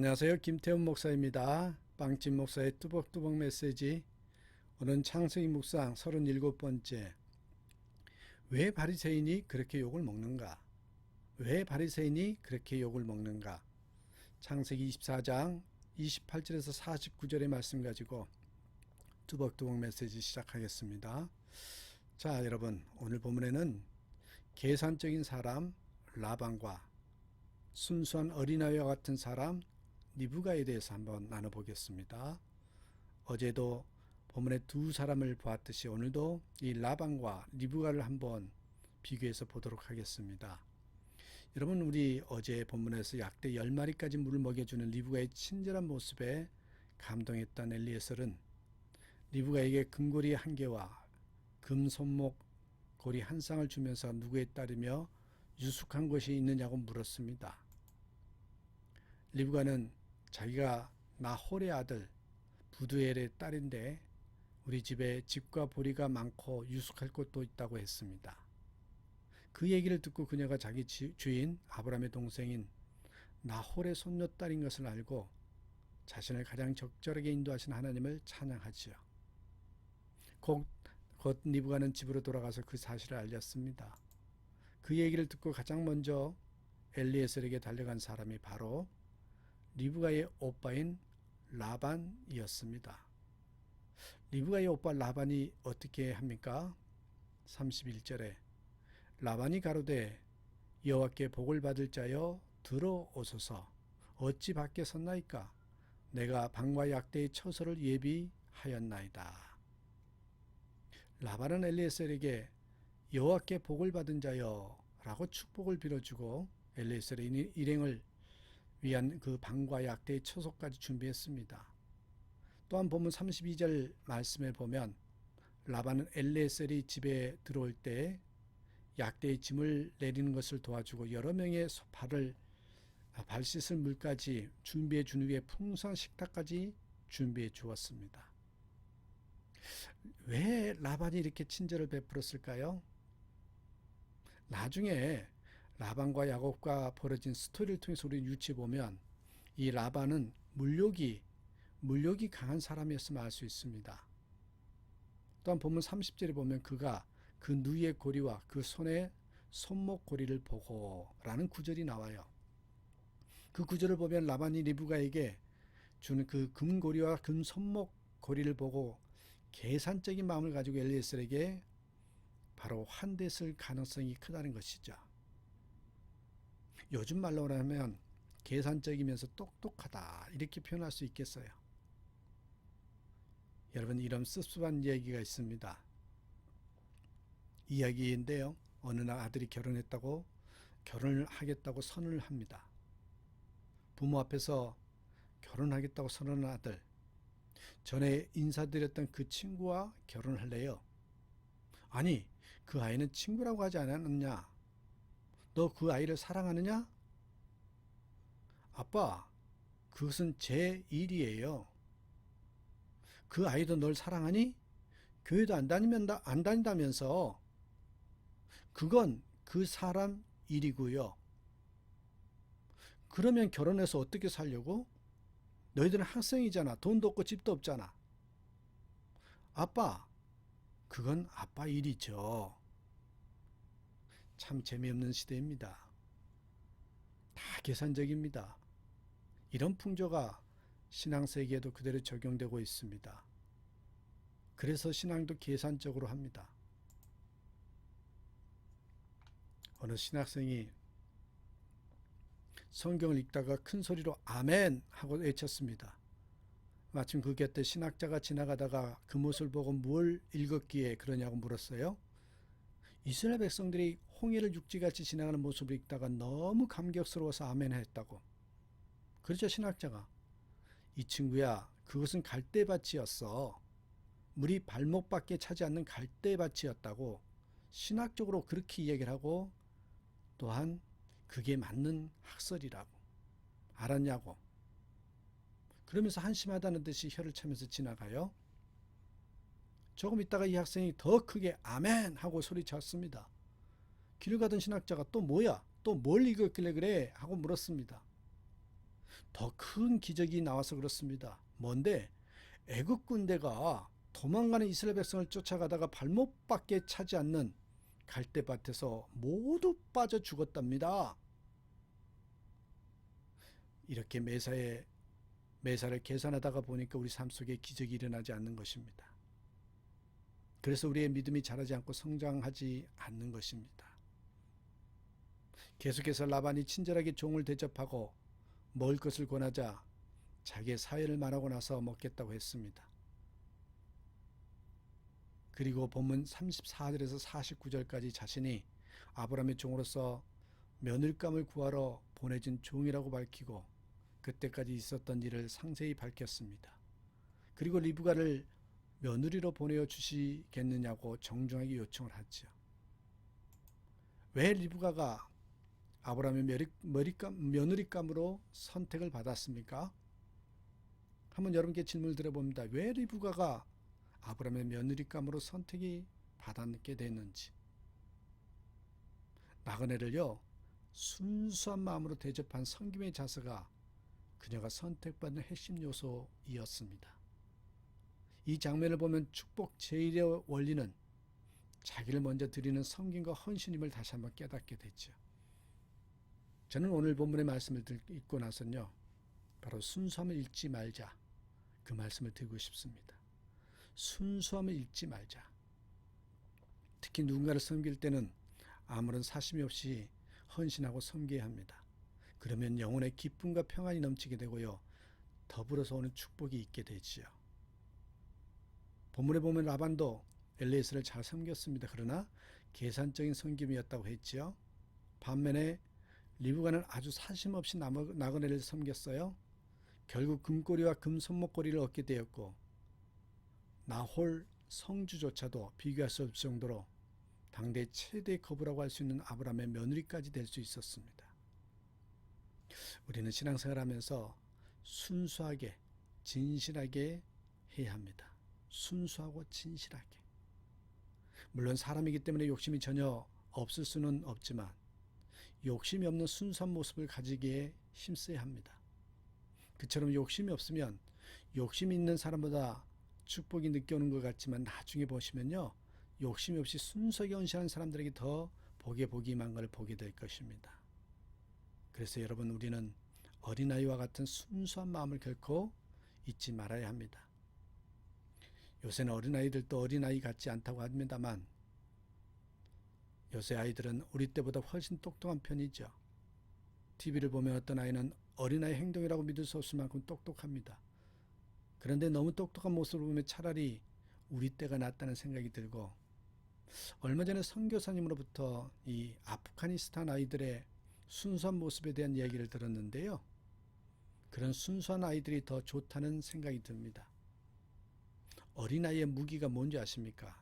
안녕하세요. 김태훈 목사입니다. 빵집 목사의 뚜벅뚜벅 메시지. 오늘은 창세기 묵상 37번째. 왜 바리새인이 그렇게 욕을 먹는가? 왜 바리새인이 그렇게 욕을 먹는가? 창세기 24장 28절에서 49절의 말씀 가지고 뚜벅뚜벅 메시지 시작하겠습니다. 자, 여러분, 오늘 본문에는 계산적인 사람 라반과 순수한 어린아이와 같은 사람 리브가에 대해서 한번 나눠보겠습니다. 어제도 본문에 두 사람을 보았듯이 오늘도 이 라반과 리브가를 한번 비교해서 보도록 하겠습니다. 여러분, 우리 어제 본문에서 약대 10마리까지 물을 먹여주는 리브가의 친절한 모습에 감동했던 엘리에셀은 리브가에게 금고리 1개와 금 손목 고리 1쌍을 주면서 누구에 따르며 유숙한 것이 있느냐고 물었습니다. 리브가는 자기가 나홀의 아들 부두엘의 딸인데 우리 집에 집과 보리가 많고 유숙할 곳도 있다고 했습니다. 그 얘기를 듣고 그녀가 자기 주인 아브라함의 동생인 나홀의 손녀딸인 것을 알고 자신을 가장 적절하게 인도하신 하나님을 찬양하지요. 곧 리브가는 집으로 돌아가서 그 사실을 알렸습니다. 그 얘기를 듣고 가장 먼저 엘리에셀에게 달려간 사람이 바로 리브가의 오빠인 라반이었습니다. 리브가의 오빠 라반이 어떻게 합니까? 31절에 라반이 가로되 여호와께 복을 받을 자여 들어오소서. 어찌 밖에 섰나이까? 내가 방과 약대의 처소를 예비하였나이다. 라반은 엘리에셀에게 여호와께 복을 받은 자여 라고 축복을 빌어주고 엘리에셀의 일행을 위한 그 방과 약대의 처소까지 준비했습니다. 또한 본문 32절 말씀에 보면 라반은 엘리에셀이 집에 들어올 때 약대의 짐을 내리는 것을 도와주고 여러 명의 발 씻을 물까지 준비해 준 후에 풍성한 식탁까지 준비해 주었습니다. 왜 라반이 이렇게 친절을 베풀었을까요? 나중에 라반과 야곱과 벌어진 스토리를 통해서 우리 유추해 보면 이 라반은 물욕이 강한 사람이었음을 알 수 있습니다. 또한 본문 30절에 보면 그가 그 누이의 고리와 그 손의 손목 고리를 보고 라는 구절이 나와요. 그 구절을 보면 라반이 리브가에게 주는 그 금고리와 금 손목 고리를 보고 계산적인 마음을 가지고 엘리에셀에게 바로 환대했을 가능성이 크다는 것이죠. 요즘 말로 하면 계산적이면서 똑똑하다 이렇게 표현할 수 있겠어요. 여러분, 이런 씁쓸한 얘기가 있습니다. 이야기인데요. 어느 날 아들이 결혼을 하겠다고 선언을 합니다. 부모 앞에서 결혼하겠다고 선언한 아들. 전에 인사드렸던 그 친구와 결혼할래요. 아니, 그 아이는 친구라고 하지 않았느냐? 너 그 아이를 사랑하느냐? 아빠, 그것은 제 일이에요. 그 아이도 널 사랑하니? 교회도 안 다닌다면서. 그건 그 사람 일이고요. 그러면 결혼해서 어떻게 살려고? 너희들은 학생이잖아. 돈도 없고 집도 없잖아. 아빠, 그건 아빠 일이죠. 참 재미없는 시대입니다. 다 계산적입니다. 이런 풍조가 신앙세계에도 그대로 적용되고 있습니다. 그래서 신앙도 계산적으로 합니다. 어느 신학생이 성경을 읽다가 큰 소리로 아멘 하고 외쳤습니다. 마침 그 곁에 신학자가 지나가다가 그 모습을 보고 뭘 읽었기에 그러냐고 물었어요. 이스라엘 백성들이 홍해를 육지같이 지나가는 모습을 읽다가 너무 감격스러워서 아멘 했다고. 그렇죠, 신학자가. 이 친구야, 그것은 갈대밭이었어. 물이 발목밖에 차지 않는 갈대밭이었다고 신학적으로 그렇게 이야기를 하고, 또한 그게 맞는 학설이라고. 알았냐고. 그러면서 한심하다는 듯이 혀를 차면서 지나가요. 조금 있다가 이 학생이 더 크게 아멘 하고 소리쳤습니다. 길 가던 신학자가 또 뭐야? 또 뭘 읽었길래 그래? 하고 물었습니다. 더 큰 기적이 나와서 그렇습니다. 뭔데? 애국 군대가 도망가는 이스라엘 백성을 쫓아가다가 발목밖에 차지 않는 갈대밭에서 모두 빠져 죽었답니다. 이렇게 매사를 계산하다가 보니까 우리 삶 속에 기적이 일어나지 않는 것입니다. 그래서 우리의 믿음이 자라지 않고 성장하지 않는 것입니다. 계속해서 라반이 친절하게 종을 대접하고 먹을 것을 권하자 자기의 사연을 말하고 나서 먹겠다고 했습니다. 그리고 본문 34절에서 49절까지 자신이 아브라함의 종으로서 며느리감을 구하러 보내진 종이라고 밝히고 그때까지 있었던 일을 상세히 밝혔습니다. 그리고 리브가를 며느리로 보내어 주시겠느냐고 정중하게 요청을 하죠. 왜 리브가가 아브라함의 며느리감으로 선택을 받았습니까? 한번 여러분께 질문을 드려봅니다. 왜 리브가가 아브라함의 며느리감으로 선택이 받게 됐는지. 나그네를요, 순수한 마음으로 대접한 섬김의 자세가 그녀가 선택받는 핵심 요소이었습니다. 이 장면을 보면 축복 제1의 원리는 자기를 먼저 드리는 섬김과 헌신임을 다시 한번 깨닫게 됐죠. 저는 오늘 본문의 말씀을 읽고 나서는요, 바로 순수함을 잃지 말자, 그 말씀을 드리고 싶습니다. 순수함을 잃지 말자. 특히 누군가를 섬길 때는 아무런 사심이 없이 헌신하고 섬겨야 합니다. 그러면 영혼의 기쁨과 평안이 넘치게 되고요, 더불어서 오는 축복이 있게 되지요. 본문에 보면 라반도 엘리에셀을 잘 섬겼습니다. 그러나 계산적인 섬김이었다고 했지요. 반면에 리브가는 아주 사심 없이 나그네를 섬겼어요. 결국 금꼬리와 금 손목걸이를 얻게 되었고 나홀 성주조차도 비교할 수 없을 정도로 당대 최대 거부라고 할 수 있는 아브라함의 며느리까지 될 수 있었습니다. 우리는 신앙생활하면서 순수하게 진실하게 해야 합니다. 순수하고 진실하게. 물론 사람이기 때문에 욕심이 전혀 없을 수는 없지만 욕심이 없는 순수한 모습을 가지기에 힘써야 합니다. 그처럼 욕심이 없으면 욕심이 있는 사람보다 축복이 늦게 오는 것 같지만 나중에 보시면요, 욕심이 없이 순수하게 헌신하는 사람들에게 더 복이 임한 걸 보게 될 것입니다. 그래서 여러분, 우리는 어린아이와 같은 순수한 마음을 결코 잊지 말아야 합니다. 요새는 어린아이들도 어린아이 같지 않다고 합니다만 요새 아이들은 우리 때보다 훨씬 똑똑한 편이죠. TV를 보면 어떤 아이는 어린아이 행동이라고 믿을 수 없을 만큼 똑똑합니다. 그런데 너무 똑똑한 모습을 보면 차라리 우리 때가 낫다는 생각이 들고, 얼마 전에 선교사님으로부터 이 아프가니스탄 아이들의 순수한 모습에 대한 이야기를 들었는데요. 그런 순수한 아이들이 더 좋다는 생각이 듭니다. 어린아이의 무기가 뭔지 아십니까?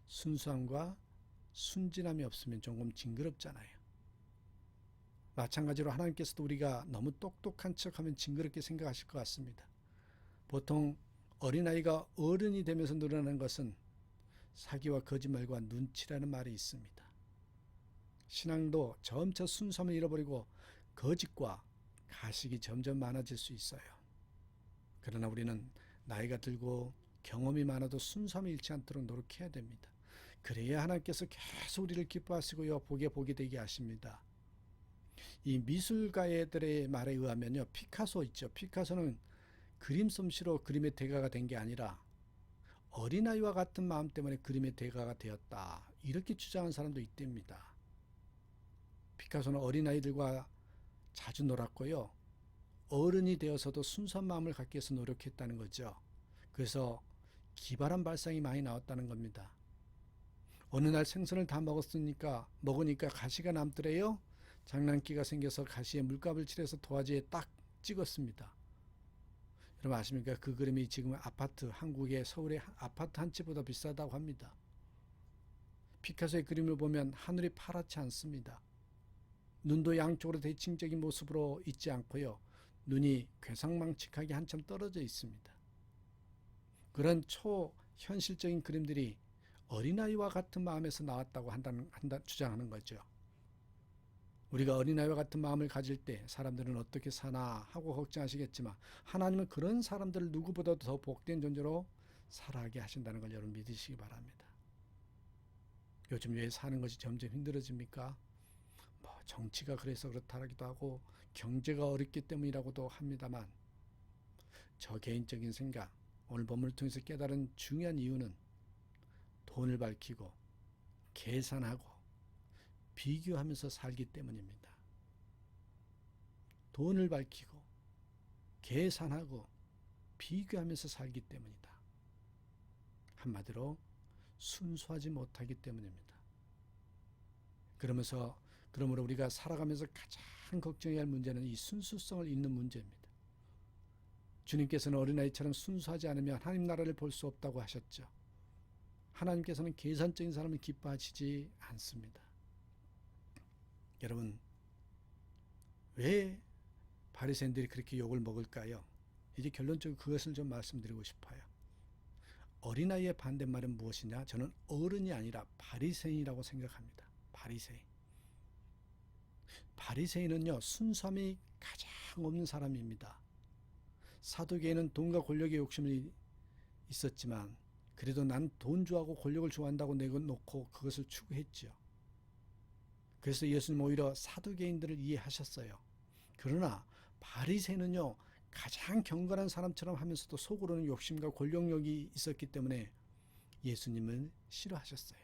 순수함과 순진함이 없으면 조금 징그럽잖아요. 마찬가지로 하나님께서도 우리가 너무 똑똑한 척하면 징그럽게 생각하실 것 같습니다. 보통 어린아이가 어른이 되면서 늘어나는 것은 사기와 거짓말과 눈치라는 말이 있습니다. 신앙도 점차 순수함을 잃어버리고 거짓과 가식이 점점 많아질 수 있어요. 그러나 우리는 나이가 들고 경험이 많아도 순수함을 잃지 않도록 노력해야 됩니다. 그래야 하나님께서 계속 우리를 기뻐하시고요, 복이 되게 하십니다. 이 미술가들의 말에 의하면요, 피카소 있죠. 피카소는 그림 솜씨로 그림의 대가가 된 게 아니라 어린아이와 같은 마음 때문에 그림의 대가가 되었다, 이렇게 주장하는 사람도 있답니다. 피카소는 어린아이들과 자주 놀았고요, 어른이 되어서도 순수한 마음을 갖기 위해서 노력했다는 거죠. 그래서 기발한 발상이 많이 나왔다는 겁니다. 어느 날 생선을 다 먹으니까 가시가 남더래요. 장난기가 생겨서 가시에 물감을 칠해서 도화지에 딱 찍었습니다. 여러분 아십니까? 그 그림이 지금 한국의 서울의 아파트 한 채보다 비싸다고 합니다. 피카소의 그림을 보면 하늘이 파랗지 않습니다. 눈도 양쪽으로 대칭적인 모습으로 있지 않고요, 눈이 괴상망측하게 한참 떨어져 있습니다. 그런 초현실적인 그림들이 어린아이와 같은 마음에서 나왔다고 주장하는 거죠. 우리가 어린아이와 같은 마음을 가질 때 사람들은 어떻게 사나 하고 걱정하시겠지만 하나님은 그런 사람들을 누구보다도 더 복된 존재로 살아가게 하신다는 걸 여러분 믿으시기 바랍니다. 요즘 왜 사는 것이 점점 힘들어집니까? 뭐 정치가 그래서 그렇다기도 하고 경제가 어렵기 때문이라고도 합니다만 저 개인적인 생각, 오늘 본문을 통해서 깨달은 중요한 이유는 돈을 밝히고 계산하고 비교하면서 살기 때문입니다. 돈을 밝히고 계산하고 비교하면서 살기 때문이다. 한마디로 순수하지 못하기 때문입니다. 그러므로 우리가 살아가면서 가장 걱정해야 할 문제는 이 순수성을 잃는 문제입니다. 주님께서는 어린아이처럼 순수하지 않으면 하나님 나라를 볼 수 없다고 하셨죠. 하나님께서는 계산적인 사람을 기뻐하시지 않습니다. 여러분, 왜 바리새인들이 그렇게 욕을 먹을까요? 이제 결론적으로 그것을 좀 말씀드리고 싶어요. 어린아이의 반대말은 무엇이냐? 저는 어른이 아니라 바리새인이라고 생각합니다. 바리새인은요, 순수함이 가장 없는 사람입니다. 사두개인은 돈과 권력의 욕심이 있었지만 그래도 난 돈 좋아하고 권력을 좋아한다고 내놓고 그것을 추구했죠. 그래서 예수님 오히려 사두개인들을 이해하셨어요. 그러나 바리새인은요, 가장 경건한 사람처럼 하면서도 속으로는 욕심과 권력욕이 있었기 때문에 예수님을 싫어하셨어요.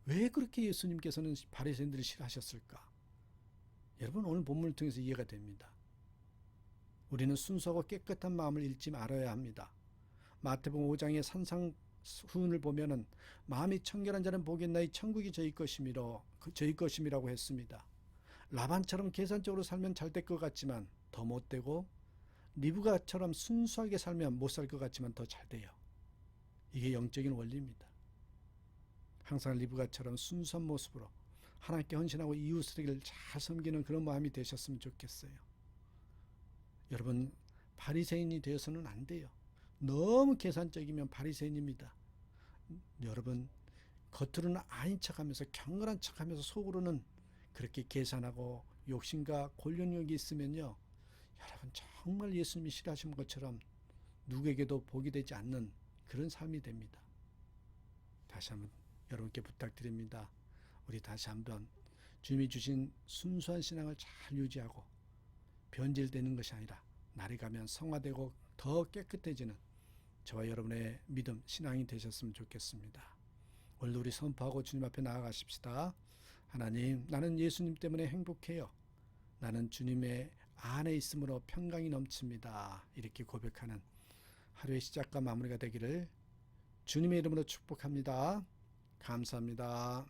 왜 그렇게 예수님께서는 바리새인들을 싫어하셨을까? 여러분, 오늘 본문을 통해서 이해가 됩니다. 우리는 순수하고 깨끗한 마음을 잃지 말아야 합니다. 마태복음 5장의 산상수훈을 보면은 마음이 청결한 자는 복있나니 천국이 저희 것임이라고 했습니다. 라반처럼 계산적으로 살면 잘 될 것 같지만 더 못되고 리브가처럼 순수하게 살면 못 살 것 같지만 더 잘 돼요. 이게 영적인 원리입니다. 항상 리브가처럼 순수한 모습으로 하나님께 헌신하고 이웃에게 잘 섬기는 그런 마음이 되셨으면 좋겠어요. 여러분, 바리새인이 되어서는 안 돼요. 너무 계산적이면 바리새인입니다. 여러분, 겉으로는 아닌 척하면서 경건한 척하면서 속으로는 그렇게 계산하고 욕심과 권력욕이 있으면요, 여러분 정말 예수님이 싫어하신 것처럼 누구에게도 복이 되지 않는 그런 삶이 됩니다. 다시 한번 여러분께 부탁드립니다. 우리 다시 한번 주님이 주신 순수한 신앙을 잘 유지하고 변질되는 것이 아니라 날이 가면 성화되고 더 깨끗해지는 저와 여러분의 믿음, 신앙이 되셨으면 좋겠습니다. 오늘도 우리 선포하고 주님 앞에 나아가십시다. 하나님, 나는 예수님 때문에 행복해요. 나는 주님의 안에 있음으로 평강이 넘칩니다. 이렇게 고백하는 하루의 시작과 마무리가 되기를 주님의 이름으로 축복합니다. 감사합니다.